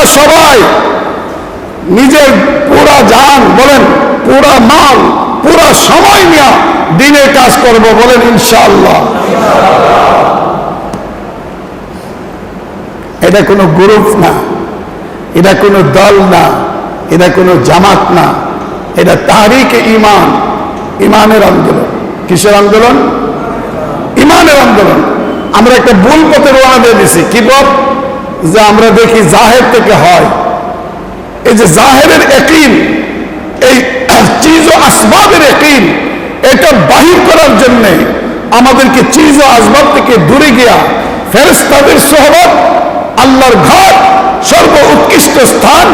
আমরা সবাই নিজের পুরা জান বলেন, পুরা মাল, পুরা সময় নিয়ে দিনের কাজ করব, বলেন ইনশাআল্লাহ। এটা কোনো গ্রুপ না, এটা কোনো দল না, এটা কোনো জামাত না, এটা তাহরিকে ঈমান, ঈমানের আন্দোলন। কিসের আন্দোলন? ঈমানের আন্দোলন। আমরা একটা ভুল পথে রওনা দিয়ে দিছি। কি পথ? যে আমরা দেখি জাহের থেকে হয়। এই যে জাহেরের ইয়াকিন, এই চিজ ও আসবাবের ইয়াকিন, এটা বাহির করার জন্য আমাদেরকে চিজ ও আসবাব থেকে দূরে গিয়া ফেরেশতাদের সোহবত, আল্লাহর ঘর, সর্ব উৎকৃষ্ট স্থান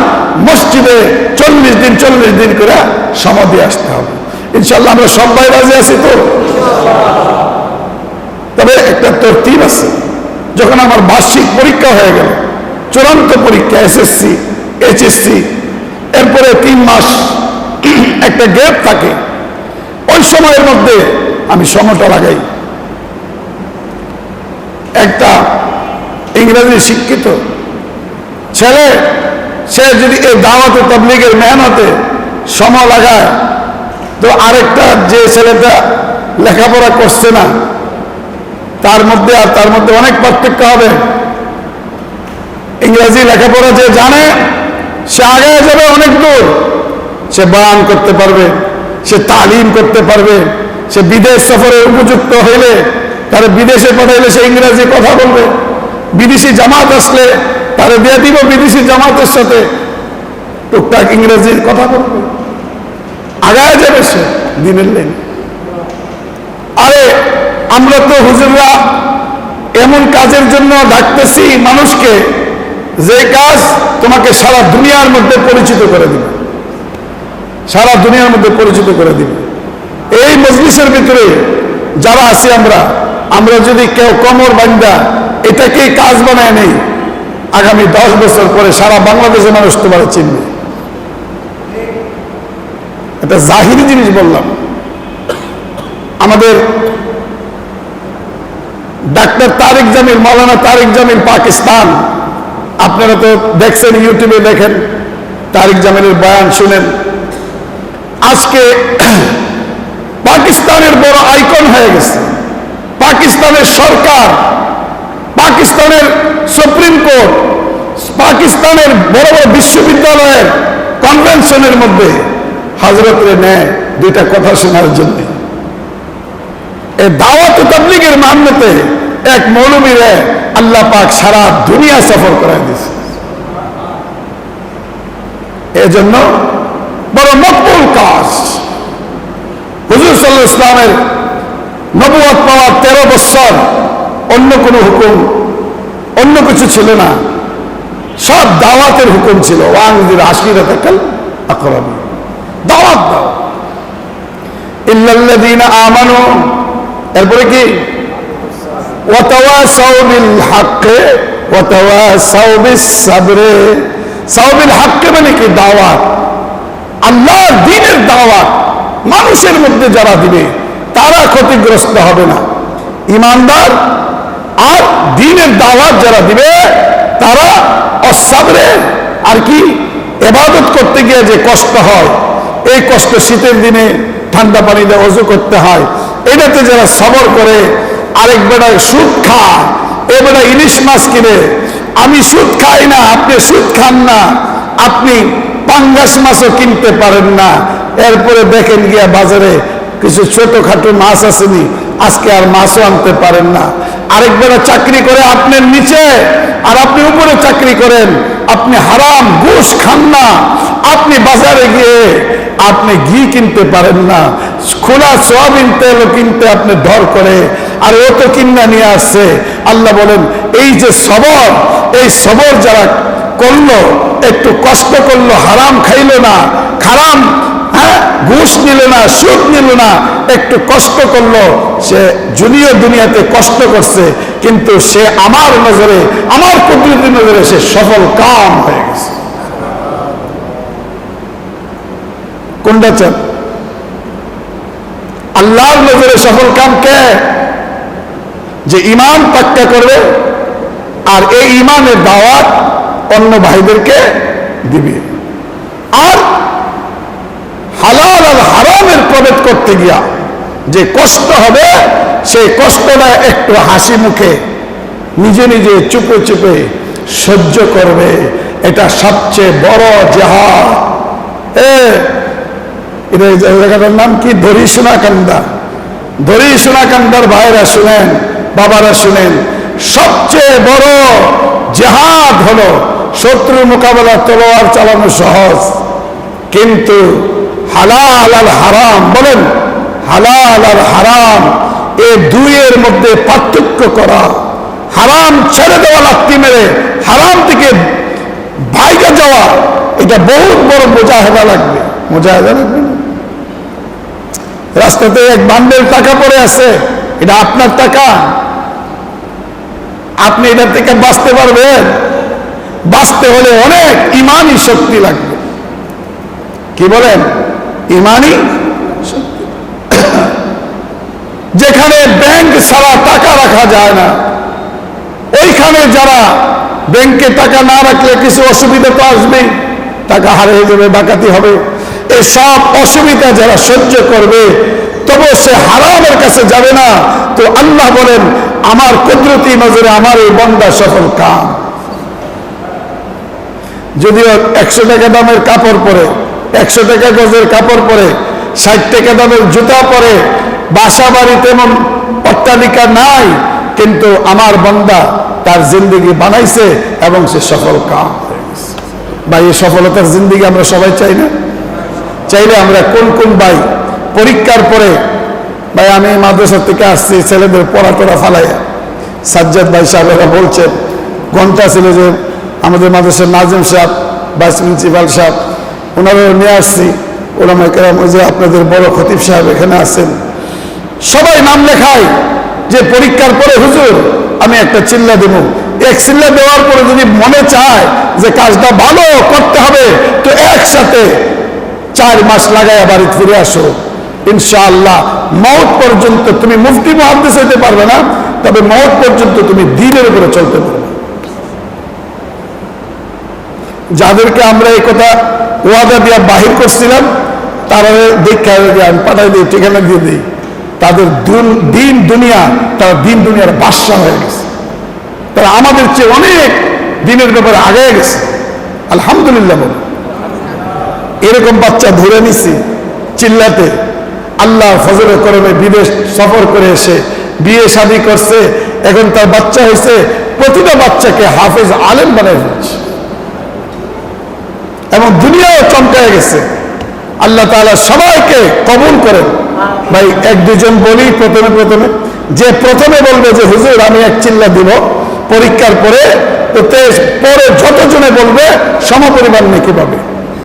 মসজিদে 40 দিন করে সমাধি আসতে হবে। ইনশাআল্লাহ আমরা সবাই রাজি আছি তো? তবে একটা তরতিব আছে। যখন আমার বার্ষিক পরীক্ষা হয়ে গেল, চূড়ান্ত পরীক্ষা, এসএসসি, এইচএসসি, এরপরে 3 মাস একটা গ্যাপ থাকে, ওই সময়ের মধ্যে আমি সময়টা লাগাই। একটা ইংরেজি শিক্ষিত ছেলে, সে যদি এই দাওয়াতে তাবলীগের মেহনতে সময় লাগায়, তো আরেকটা যে ছেলেটা লেখাপড়া করছে না, তার মধ্যে আর তার মধ্যে অনেক পার্থক্য হবে। ইংরেজি লেখাপড়া যে জানে, সে আগে যাবে অনেক দূর, সে বয়ান করতে পারবে, সে তালিম করতে পারবে, সে বিদেশ সফরের উপযুক্ত হইলে তারা বিদেশে পাঠাইলে সে ইংরেজি কথা বলবে। বিদেশি জামাত আসলে তারা দিয়ে দিব বিদেশি জামাতের সাথে টুকটাক ইংরেজির কথা বলবে, আগায় যাবে সে দিনের লাইনে। আরে আমরা তো হুজুররা এমন কাজের জন্য ডাকতেছি মানুষকে, যে কাজ তোমাকে সারা দুনিয়ার মধ্যে পরিচিত করে দিবে, সারা দুনিয়ার মধ্যে পরিচিত করে দিবে। এই মজলিসের ভিতরে যারা আছি আমরা যদি কেউ কমর বান্ধা এটাকেই কাজ বানায় নেই, আগামী 10 বছর পরে সারা বাংলাদেশের মানুষ তোমার চিনবে। এটা জাহিরি জিনিস বললাম। আমাদের ডাক্তার তারেক জামিল, মৌলানা তারেক জামিল পাকিস্তান, আপনারা তো দেখছেন, ইউটিউবে দেখেন, তারেক জামিলের বয়ান শুনেন। আজকে পাকিস্তানের বড় আইকন হয়ে গেছে। পাকিস্তানের সরকার, পাকিস্তানের সুপ্রিম কোর্ট, পাকিস্তানের বড় বড় বিশ্ববিদ্যালয়ের কনভেনশনের মধ্যে হযরতরে নেয় 2টা কথা শোনার জন্য। এই দাওয়াত তাবলীগের মান্যতে এক মৌলবীরে আল্লাহ পাক সারা দুনিয়া সফর করায় দিয়েছে। এজন্য বড় মকবুল কাজ। হুজুর সাল্লাল্লাহু আলাইহি ওয়াসাল্লামের নবুয়ত পাওয়ার 13 বছর অন্য কোনো হুকুম, অন্য কিছু ছিল না, সব দাওয়াতের হুকুম ছিল। ওয়ানজির আশিরাতাকাল আকরাবিন, দাওয়াত দাও। ইল্লাল্লাযীনা আমানু, এরপরে কি? ওয়াতাওয়াসাউ বিল হাক্কি ওয়াতাওয়াসাউ বিস সাবরে। সাউবিল হাক্কি মানে কি? দাওয়াত, আল্লাহর দ্বীনের দাওয়াত মানুষের মধ্যে যারা দিবে তারা ক্ষতিগ্রস্ত হবে না। ঈমানদার আর দ্বীনের দাওয়াত যারা দিবে তারা অসাবরে, আর কি ইবাদত করতে গিয়ে যে কষ্ট হয়, এই কষ্ট শীতের দিনে ঠান্ডা পানি দিয়ে ওযু করতে হয়, এটাতে যারা সবর করে। আরেক বেটা সুদ খায়, এ বেটা ইলিশ মাছ কিনে, আমি সুদ খাই না, আপনি সুদ খান না, আপনি পাঙ্গাস মাছও কিনতে পারেন না, এরপরে দেখেন গিয়া বাজারে কিছু ছোটখাটো মাছ আসেনি, আজকে আর মাছও আনতে পারেন না। আরেক বেলা চাকরি করে আপনার নিচে, আর আপনি উপরে চাকরি করেন, আপনি হারাম ঘুষ খান না, আপনি বাজারে গিয়ে আপনি ঘি কিনতে পারেন না, খোলা সয়াবিন তেল কিনতে আপনি ডর করে, আর ও তো কিনা নিয়ে আসছে। আল্লাহ বলেন এই যে সবর, এই সবর যারা করলো, একটু কষ্ট করলো, হারাম খাইলো না, হারাম ঘুষ নিল না, সুদ নিল না, একটু কষ্ট করলো, সে জুনিয়র দুনিয়াতে কষ্ট করছে, কিন্তু সে আমার নজরে, আমার কুদরতের নজরে সে সফল কাম হয়ে গেছে। কোনটা চান? আল্লাহর নজরে সফল কাম কে? যে ঈমান পাক্কা করবে, আর এই ঈমানের দাওয়াত অন্য ভাইদেরকে দিবে। আর হালাল আর হারামের প্রভেদ করতে গিয়া যে কষ্ট হবে, সেই কষ্টটা একটু হাসি মুখে নিজে নিজে চুপে চুপে সহ্য করবে। এটা সবচেয়ে বড় জিহাদ। এই জায়গাটার নাম কি? ধরি সোনাকান্দা। ধরি সোনাকান্দার ভাইরা শুনেন, বাবারা শুনেন, সবচেয়ে বড় জিহাদ হলো শত্রুর মোকাবেলা তলোয়ার চালানো সহজ, কিন্তু হালাল আর হারাম, বলেন হালাল আর হারাম, এই দুইয়ের মধ্যে পার্থক্য করা, হারাম ছেড়ে দেওয়া লাত্তি মেরে হারাম থেকে ভাইগা যাওয়া, এটা বহুত বড় মুজাহিদা লাগবে। মুজাহিদা লাগবে না? রাস্তাতে এক বান্ডেল টাকা পড়ে আছে, এটা আপনার টাকা, আপনি এটা থেকে বাঁচতে পারবেন? বাঁচতে হলে অনেক ইমানি শক্তি লাগবে। কি বলেন? ইমানি শক্তি। যেখানে ব্যাংক ছাড়া টাকা রাখা যায় না, ওইখানে যারা ব্যাংকে টাকা না রাখলে কিছু অসুবিধা তো আসবেই, টাকা হারিয়ে যাবে, ডাকাতি হবে, এই সব অসুবিধা যারা সহ্য করবে, তবু সে হারামের কাছে যাবে না। তো আল্লাহ বলেন, আমার কুদরতি নজরে আমার এই বান্দা সফল কাম। যদিও 100 টাকা দামের কাপড় পরে, 100 টাকা গজের কাপড় পরে, 60 টাকা দামের জুতা পরে, বাসা বাড়ি তেমন অট্টালিকা নাই, কিন্তু আমার বান্দা তার জিন্দেগি বানাইছে এবং সে সফল কাম হয়ে গেছে। ভাই, এই সফলতার জিন্দেগি আমরা সবাই চাই না? চাইলে আমরা কোন কোন ভাই পরীক্ষার পরে, ভাই আমি মাদ্রাসা থেকে আসছি, ছেলেদের পড়াটোরা ফালাইয়া, সাজ্জাদ ভাই সাহেবেরা বলছেন, ঘন্টা ছিল যে আমাদের মাদ্রাসার নাজিম সাহেব, ভাইস প্রিন্সিপাল সাহেব, ওনারাও নিয়ে আসছি, ওলামায়ে কেরাম, ওই যে আপনাদের বড় খতিব সাহেব এখানে আছেন, সবাই নাম লেখায় যে পরীক্ষার পরে হুজুর আমি একটা চিল্লা দেব। এক চিল্লা দেওয়ার পরে যদি মনে চায় যে কাজটা ভালো করতে হবে, তো একসাথে 4 মাস লাগাইয়া বাড়ি ফিরে আসো, ইনশাআল্লাহ মওত পর্যন্ত তুমি মুফতি মুহাদ্দিস হইতে পারবে না, তবে মওত পর্যন্ত তুমি দ্বীনের উপরে চলতে পারবে। যাদেরকে আমরা এই কথা ওয়াদা দিয়া বাহির করছিলাম, তারা দীক্ষা আমি পাঠাই দিই, ঠিকানা দিয়ে দিই, তাদের দিন দুনিয়া, তারা দিন দুনিয়ার বাদশা হয়ে গেছে। তারা আমাদের চেয়ে অনেক দিনের ব্যাপারে আগে গেছে, আলহামদুলিল্লাহ। বলে এরকম বাচ্চা ধরে নিছি চিল্লাতে, আল্লাহ ফজলে করমে বিদেশ সফর করে এসে বিয়ে শাদী করছে, এখন তার বাচ্চা হয়েছে, প্রতিটা বাচ্চাকে হাফেজ আলেম বানায় ফেলছে এবং দুনিয়াও চমকায় গেছে। আল্লাহ তাআলা সবাইকে কবুল করেন। ভাই 1-2 জন বলি প্রথমে, যে প্রথমে বলবে যে হুজুর আমি 1 চিল্লা দিব পরীক্ষার পরে, তো পরে যতজনে বলবে সমপরিমাণ নেকি পাবে।